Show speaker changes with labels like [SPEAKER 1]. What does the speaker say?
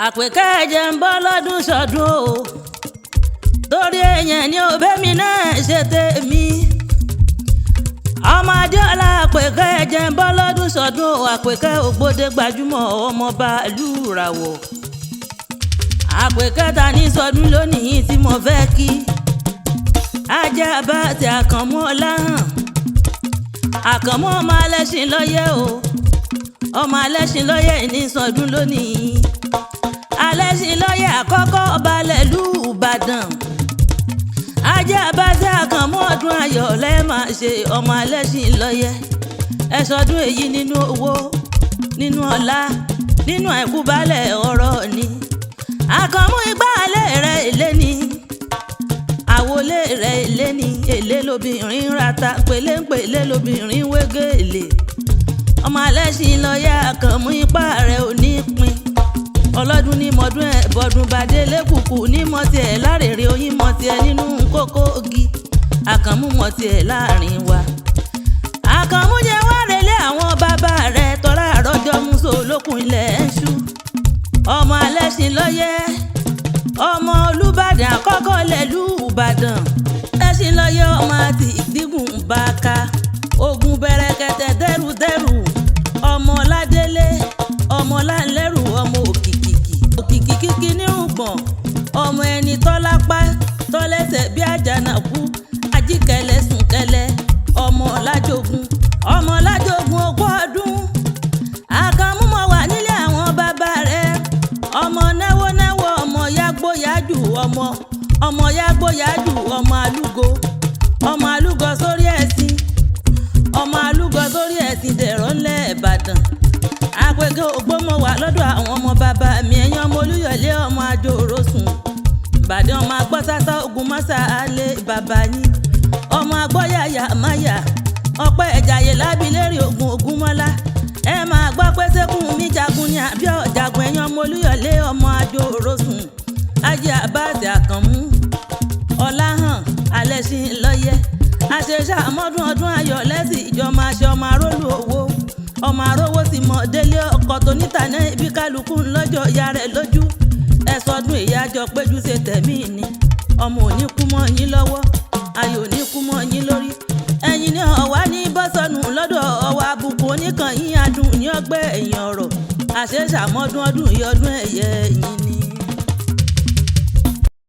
[SPEAKER 1] àpèkẹ́ ẹ̀jẹ̀ ń bọ́ lọ́dún sọ́dún o torí èèyàn ni òbẹ́mi náà ṣe tèmi. ọmọ adéọlá àpèkẹ́ ẹ̀jẹ̀ ń bọ́ lọ́dún sọ́dún o àpèkẹ́ ògbódé gbajúmọ̀ ọmọọba ìlú ìràwọ̀. àpèkẹ́ ta ní sọdún lónìí tí mo fẹ́ kí ajá bá ti àkànmú ọlá hàn. àkànmú ọmọ alẹ́sìn lọ́yẹ̀ o ọmọ alẹ́sìn lọ́yẹ̀ ní sọdún lónìí. alẹ́sìn lọ́yẹ̀ àkọ́kọ́ ọba lẹ́lú ìbàdàn. ajá bá ti àkànmú ọdún ayọ̀ lẹ́ẹ̀máa ṣe ọmọ alẹ́sìn lọ́yẹ̀. ẹ sọdún èyí nínú owó nínú ọlá nínú àìkúbalẹ̀ ọ̀rọ̀ ni. àkànmú ìgbàlẹ̀ rẹ̀ èlé ni àwọlé rẹ̀ èlé ni èlé lobìnrin rata pèlépèlé lobìnrin wégèlè. ọmọ alẹ́sìn lọ́yẹ̀ àkànmú ipá rẹ̀ ò ní pin. ọlọ́dún ní mọ́dún ẹ̀ bọ́dún bàdé lẹ́kùkù ní mọ́tì ẹ̀ lárèrè oyin mọ́tì ẹ̀ nínú kókó ogi. àkànmú mọ́tì ẹ̀ láàrin wa. àkànmú jẹ́ wá relé àwọn bàbá rẹ̀ tọ́ra àrọ́jọ́ muso olókùn ilẹ̀ ń ṣú. ọmọ alẹ́sìn lọ́yẹ̀ ọmọ olùbàdàn àkọ́kọ́ lẹ́lú ìbàdàn. ẹṣin lọ́yẹ̀ ọmọ àti ìdígùn bàkà ogun bẹ̀rẹ̀kẹ̀tẹ̀ dẹ́rùdẹ́rù ọmọ ládélé ọmọ láńlẹ́rù ọmọ òkìkìkì nírùngbọ̀n ọmọ ẹni tọ́lápá tọ́lẹ́sẹ̀ bí àjànàkú ajíkẹlẹ̀ sùnkẹlẹ̀ ọmọ lájogun ogún ọdún. àkànmú mọ̀ wà nílé àwọn bàbá rẹ̀ ọmọ náwó ọmọ yágbóyájú ọmọ yágbóyájú ọmọ alúgọ sórí ẹ̀sìn dẹ̀rọ̀ ńlẹ̀ ìbàdàn. àpèkẹ́ ògbómọ̀ wà lọ́dọ̀ àwọn ọmọ bàbá mi ẹ̀yàn ọmọ olúyọ̀lé ọmọ àjòrò sùn ìbàdàn ọmọ agbọ́sásá ogun mọ́sá alẹ́ bàbá yín ọmọ agbọ́yàyà máyà ọpẹ́ ẹ̀jàyè lábílẹ̀rì ògúnmọ́lá ẹ máa gbọ́ pé sẹ́kùn mi jagun ní àbí ọ̀jagun ẹ̀yàn ọmọ olúyọ̀lé ọmọ àjòrò sùn ajé àbáàdì àkànmú ọláhàn alẹ́sìn lọ́yẹ̀ àṣeṣà mọ́dún ọdún ayọ̀ lẹ́sìn ìjọba aṣọ ọmọ arólù owó ọmọ arówó sì mọ̀ délé ọkọ̀ tó níta ní ibi kálukú ńlọ́jọ́ ìyá rẹ̀ lójú ẹ̀sọ́dún èyí àjọ péjú ṣe tẹ̀mí ni ọmọ ò ní kú mọ́ yín lọ́wọ́ ayò ò ní kú mọ́ yín lórí ẹ̀yin ní ọ̀wá ní bọ́sọ̀nù lọ́dọ̀ ọwọ́ àbùkù oníkan yín adùn ní ọgbẹ́ ẹ̀yìn ọ̀rọ̀ àṣeṣà mọ́dún ọdún ìyọdún ẹ̀yẹ ẹ̀yìn ni.